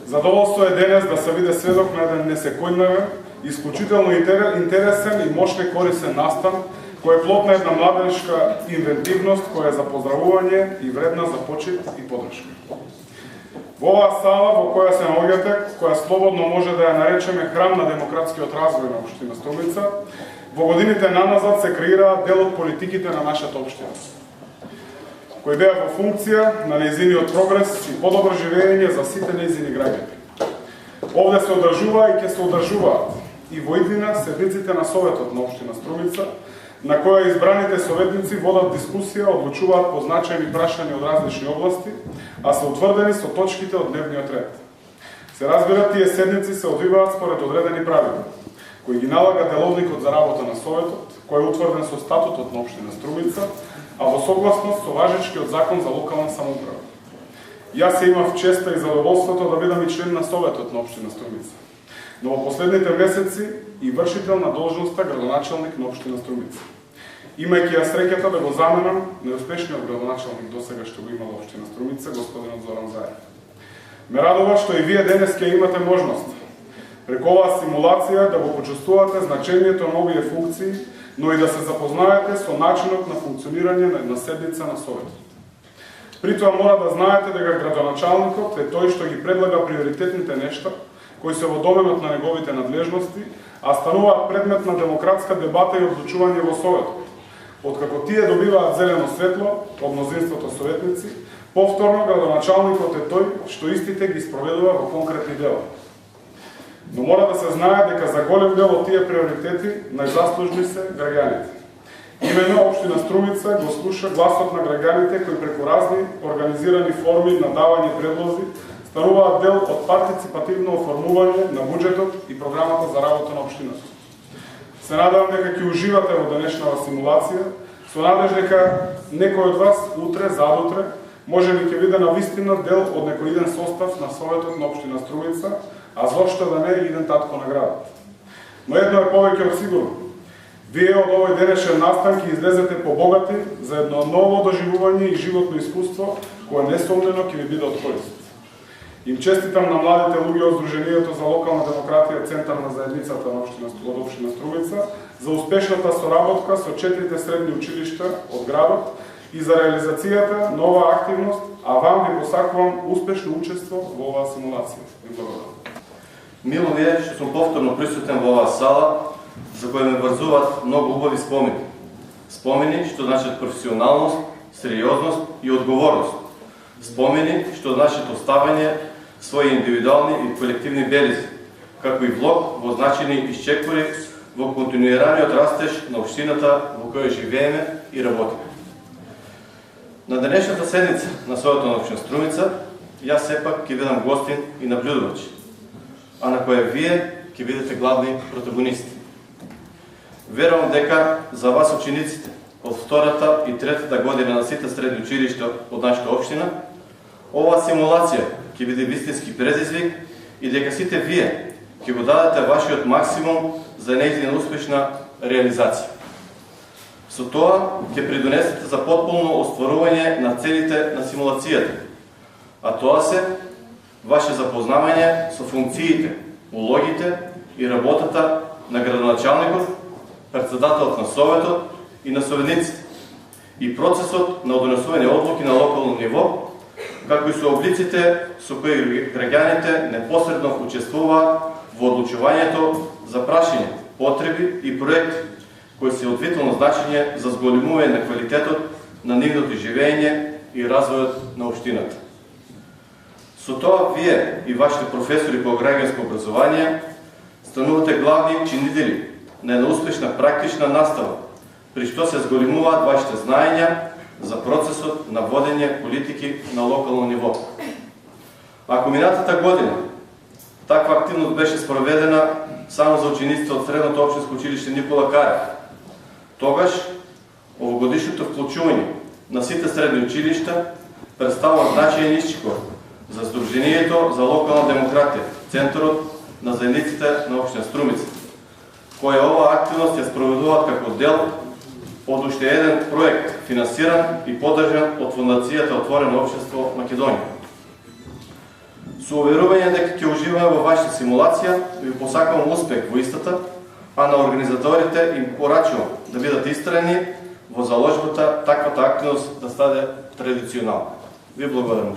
Задоволство е денес да се биде сведок на еден несекојдневен, исклучително интересен и мощно корисен настан, кој е плод на една младеншка инвентивност, која е за поздравување и вредна за почит и подршка. Во оваа сала во која се наоѓате, која слободно може да ја наречеме храм на демократскиот развој на општина Струмица, во годините наназад се креираат дел од политиките на нашата општина, кои беа во функција на нејзиниот прогрес и подобро живење за сите нејзини граѓани. Овде се одржува и ќе се одржуваат и во иднина седниците на Советот на општина Струмица, на која избраните советници водат дискусија, одлучуваат по значајни прашања од различни области, а се утврдени со точките од дневниот ред. Се разбира, тие седници се одвиваат според одредени правила, кои ги налага деловникот за работа на Советот, кој е утврден со статутот на општина Струмица, а во согласност со важечкиот закон за локална самоуправа. Јас се имав честа и задоволството да бидам и член на Советот на општина Струмица, но во последните месеци и вршител на должноста градоначалник на општина Струмица. Имајќи ја среќата да го заменам неуспешниот градоначалник досега што го имала општина Струмица, господинот Зоран Заев. Ме радува што и вие денес ќе имате можност преку оваа симулација да го почувствувате значењето на овие функции, но и да се запознаете со начинот на функционирање на една седница на Советот. При тоа мора да знаете дека градоначалникот е тој што ги предлага приоритетните нешта, кои се во доменот на неговите надлежности, а стануваат предмет на демократска дебата и одлучување во Советот. Откако тие добиваат зелено светло од мнозинството советници, повторно градоначалникот е тој што истите ги спроведува во конкретни дела. Но мора да се знае дека за голем дел од тие приоритети најзаслужни се граѓаните. Имено општина Струмица го слуша гласот на граѓаните кои преку разни организирани форми на давање предлози стануваат дел од партиципативно оформување на буџетот и програмата за работа на општината. Се надевам дека ќе уживате во денешната симулација, со надеж дека некој од вас утре, задутре, може би ќе биде навистина дел од некој иден состав на Советот на општина Струмица, а зошто да не иден татко на градот. Но едно е повеќе од сигурно. Вие од овој денешен настан ќе излезете побогати за едно ново доживување и животно искуство, кое несомнено ќе ви биде од корист. Им честитам на младите луѓе од Сдруженијето за локална демократија Центар на заедницата на општина Струмица за успешната соработка со 4 средни училишта од градот и за реализацијата на оваа активност, а вам ви посакувам успешно учество во оваа симулација. Ви благодарам. Мило ми е што сум повторно присутен во оваа сала, за која ме врзуваат многу убави спомени. Спомени што значат професионалност, сериозност и одговорност. Спомени што значат оставање своји индивидуални и колективни белези, како и влог во значени исчекори во континуираниот растеж на општината во која живееме и работиме. На денешната седница на Советот на општина Струмица, јас сепак ќе бидам гостин и наблюдувач, а на која вие ќе бидете главни протагонисти. Верувам дека за вас учениците од втората и третата година на сите средни училишта од нашата општина, оваа симулација ќе биде вистински предизвик и дека сите вие ќе го дадете вашиот максимум за нејзина успешна реализација. Со тоа ќе придонесете за потполно остварување на целите на симулацијата, а тоа се ваше запознавање со функциите, улогите и работата на градоначалникот, председателот на Советот и на советниците, и процесот на донесување одлуки на локално ниво, како и со облиците со кои граѓаните непосредно учествуваат во одлучувањето за прашања, потреби и проекти, кои се од витално значење за зголемување на квалитетот на нивното живење и развојот на општината. Со тоа вие и вашите професори по граѓанско образование станувате главни чинители на една успешна практична настава, при што се зголемуваат вашите знаења за процесот на водење политики на локално ниво. Ако минатата година таква активност беше спроведена само за учениците од Средното општинско училиште Никола Карев, тогаш овогодишното вклучување на сите средни училишта представува значаен исчекор за Сдруженијето за локална демократија, Центарот на заедниците на општина Струмица, која оваа активност ја спроведуваат како дел од уште еден проект, финансиран и поддржан од Фондацијата Отворено општество Македонија. Со уверување дека ќе уживаме во вашата симулација, ви посакувам успех во истата, а на организаторите им порачувам да бидат истраени во заложбата таквата активност да стане традиционална. Ви благодарам.